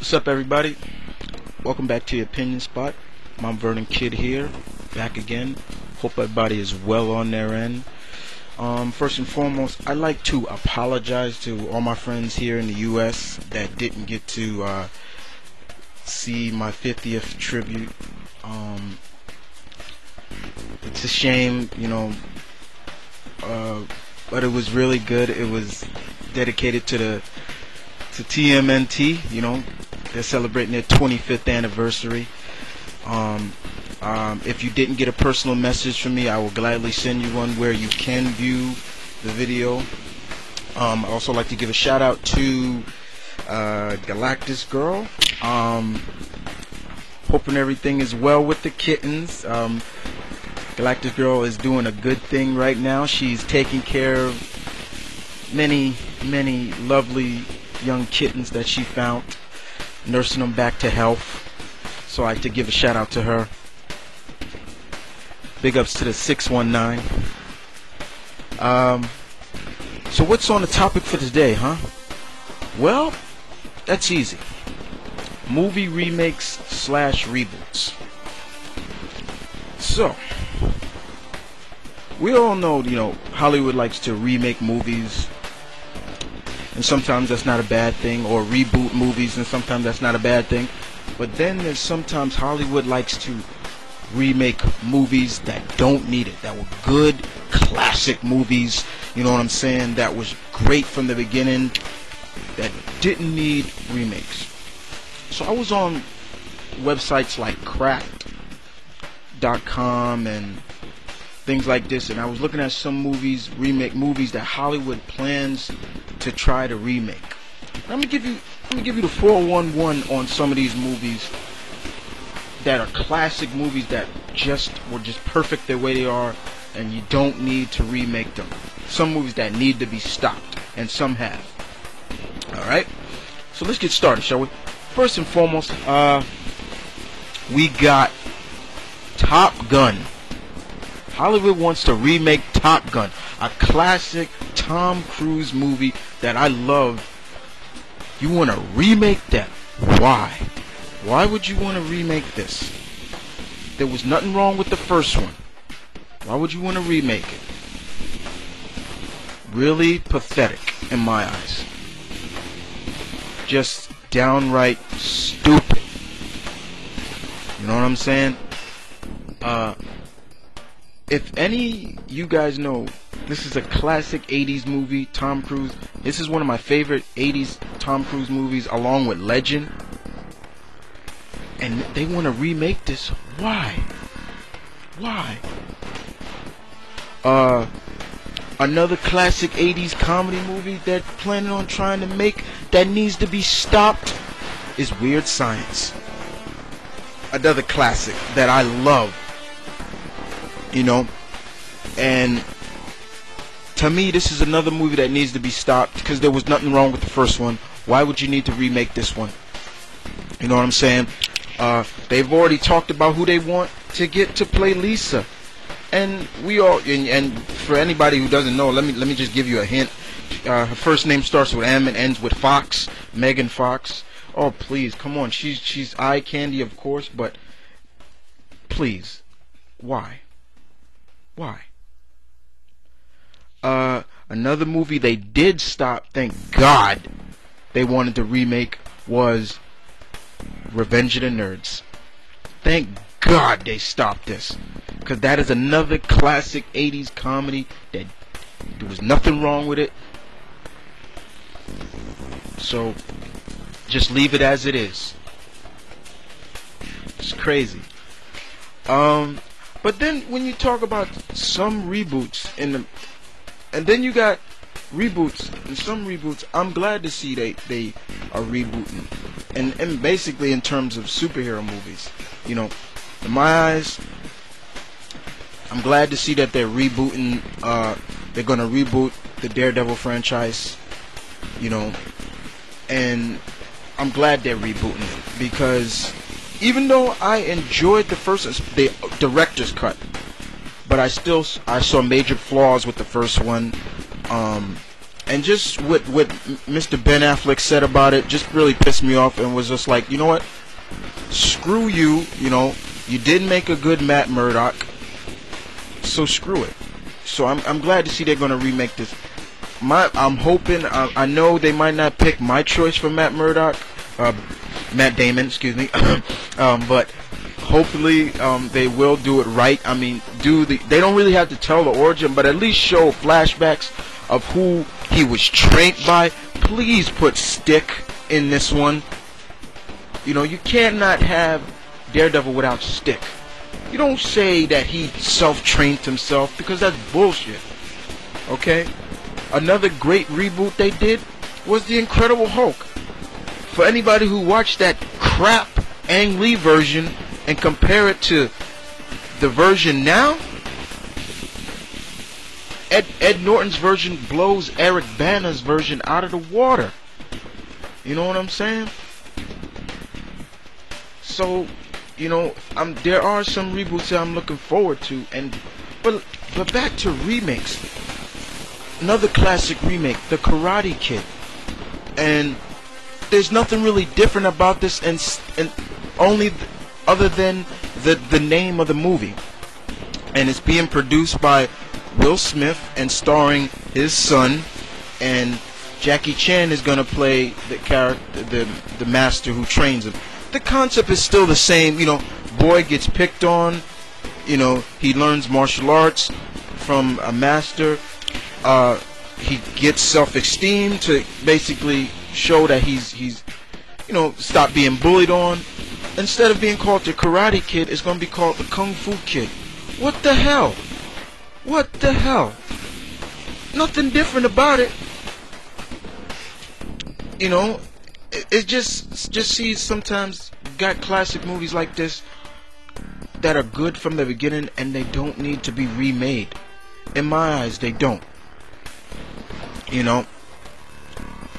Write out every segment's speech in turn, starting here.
What's up, everybody? Welcome back to your opinion spot. Mount Vernon Kid here, back again. Hope everybody is well on their end. First and foremost, I'd like to apologize to all my friends here in the U.S. that didn't get to see my 50th tribute. It's a shame, but it was really good. It was dedicated to TMNT. They're celebrating their 25th anniversary. If you didn't get a personal message from me, I will gladly send you one where you can view the video. I'd also like to give a shout out to Galactus Girl. Hoping everything is well with the kittens. Galactus Girl is doing a good thing right now. She's taking care of many lovely young kittens that she found, nursing them back to health. So I like to give a shout out to her. Big ups to the 619. So what's on the topic for today, huh? Well, that's easy. Movie remakes / reboots. So, we all know, Hollywood likes to remake movies, and sometimes that's not a bad thing, or reboot movies, and sometimes that's not a bad thing. But then there's sometimes Hollywood likes to remake movies that don't need it, that were good, classic movies, you know what I'm saying, that was great from the beginning, that didn't need remakes. So I was on websites like Cracked.com and things like this, and I was looking at some remake movies that Hollywood plans to try to remake. Let me give you the 411 on some of these movies that are classic movies that were just perfect the way they are, and you don't need to remake them. Some movies that need to be stopped, and some have. Alright? So let's get started, shall we? First and foremost, we got Top Gun. Hollywood wants to remake Top Gun, a classic Tom Cruise movie that I love. You want to remake that? Why? Why would you want to remake this? There was nothing wrong with the first one. Why would you want to remake it? Really pathetic in my eyes. Just downright stupid. You know what I'm saying? If any you guys know, this is a classic 80s movie, Tom Cruise. This is one of my favorite 80s Tom Cruise movies, along with Legend. And they want to remake this. Why? Why? Another classic 80s comedy movie they're planning on trying to make that needs to be stopped is Weird Science. Another classic that I love. And to me, this is another movie that needs to be stopped because there was nothing wrong with the first one. Why would you need to remake this one? You know what I'm saying? They've already talked about who they want to get to play Lisa, and and for anybody who doesn't know, let me just give you a hint. Her first name starts with M and ends with Fox. Megan Fox. Oh please, come on. She's eye candy, of course, but please, why? Why? Another movie they did stop, thank God, they wanted to remake was Revenge of the Nerds. Thank God they stopped this, because that is another classic 80s comedy that there was nothing wrong with it. So just leave it as it is. It's crazy. But then when you talk about some reboots and then you got reboots and some reboots, I'm glad to see they are rebooting. And basically in terms of superhero movies, in my eyes, I'm glad to see that they're rebooting. They're gonna reboot the Daredevil franchise, and I'm glad they're rebooting it, because even though I enjoyed the director's cut, but I saw major flaws with the first one, and And just what Mr. Ben Affleck said about it just really pissed me off, and was just like, you know what? Screw you. You know, you didn't make a good Matt Murdock, so screw it. So I'm glad to see they're gonna remake this. I'm hoping. I know they might not pick my choice for Matt Murdock, Matt Damon, excuse me, but hopefully they will do it right. I mean, they don't really have to tell the origin, but at least show flashbacks of who he was trained by. Please put Stick in this one. You know, you cannot have Daredevil without Stick. You don't say that he self-trained himself, because that's bullshit. Okay? Another great reboot they did was The Incredible Hulk. For anybody who watched that crap Ang Lee version and compare it to the version now, Ed Norton's version blows Eric Bana's version out of the water. You know what I'm saying? So, you know, there are some reboots that I'm looking forward to, but back to remakes. Another classic remake, The Karate Kid, and there's nothing really different about this, and only other than the name of the movie, and it's being produced by Will Smith and starring his son, and Jackie Chan is gonna play the character, the master who trains him. The concept is still the same. You know, boy gets picked on. You know, he learns martial arts from a master. He gets self-esteem to basically show that he's you know, stop being bullied on. Instead of being called the Karate Kid, it's gonna be called the Kung Fu Kid. What the hell? What the hell? Nothing different about it. You know, it just see, sometimes got classic movies like this that are good from the beginning, and they don't need to be remade. In my eyes, they don't. You know,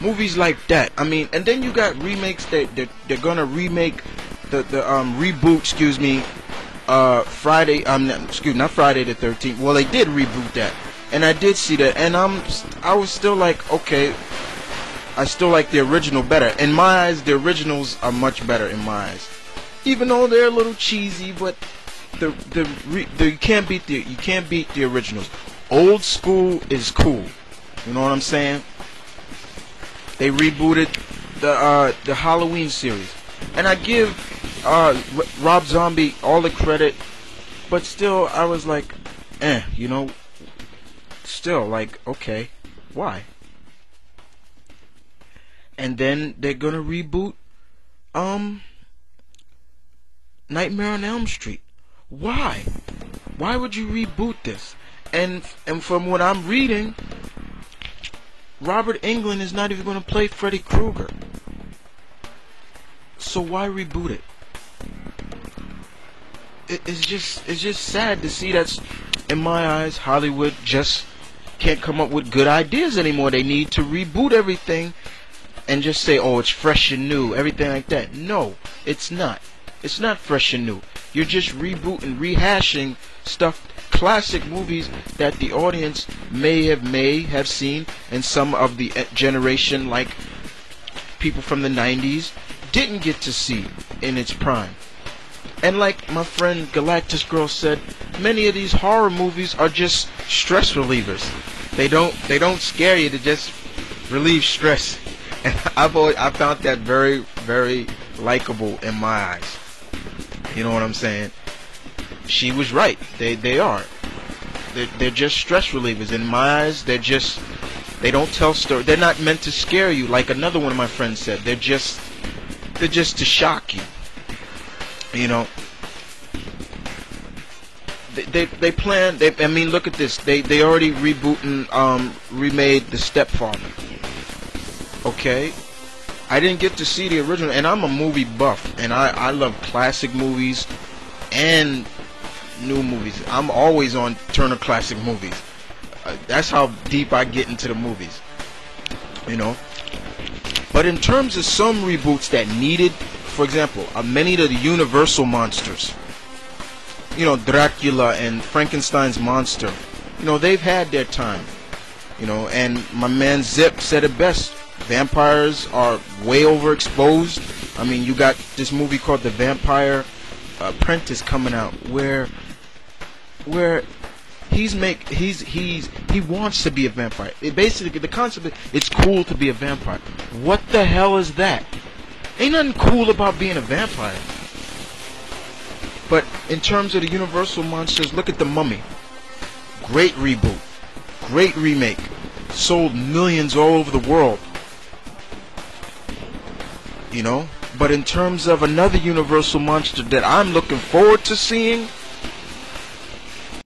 movies like that. I mean, and then you got remakes that they're gonna remake the reboot. Excuse me. Friday. Not Friday the 13th. Well, they did reboot that, and I did see that, and I was still like, okay. I still like the original better. In my eyes, the originals are much better in my eyes. Even though they're a little cheesy, but you can't beat the originals. Old school is cool. You know what I'm saying? They rebooted the Halloween series, and I give Rob Zombie all the credit, but still I was like, you know, still like, okay, why? And then they're gonna reboot Nightmare on Elm Street. Why? Why would you reboot this? And from what I'm reading, Robert Englund is not even gonna play Freddy Krueger. So why reboot it? It's just sad to see that, in my eyes, Hollywood just can't come up with good ideas anymore. They need to reboot everything and just say, oh, it's fresh and new, everything like that. No, it's not. It's not fresh and new. You're just rebooting, rehashing stuff, classic movies that the audience may have seen, and some of the generation, like people from the 90s, didn't get to see in its prime. And like my friend Galactus Girl said, many of these horror movies are just stress relievers. They don't scare you, to just relieve stress. And I found that very, very likable in my eyes. You know what I'm saying? She was right. They are. They're just stress relievers. In my eyes, they don't tell stories. They're not meant to scare you, like another one of my friends said. They're just to shock you. You know. They plan. I mean, look at this. They already remade The Stepfather. Okay, I didn't get to see the original, and I'm a movie buff, and I love classic movies and new movies. I'm always on Turner Classic Movies. That's how deep I get into the movies, you know. But in terms of some reboots that needed, for example, many of the Universal monsters, you know, Dracula and Frankenstein's monster, you know, they've had their time. And my man Zip said it best. Vampires are way overexposed. I mean, you got this movie called The Vampire Apprentice coming out, where he wants to be a vampire. Basically, the concept is it's cool to be a vampire. What the hell is that? Ain't nothing cool about being a vampire. But in terms of the Universal monsters, look at The Mummy. Great reboot. Great remake. Sold millions all over the world. But in terms of another Universal monster that I'm looking forward to seeing,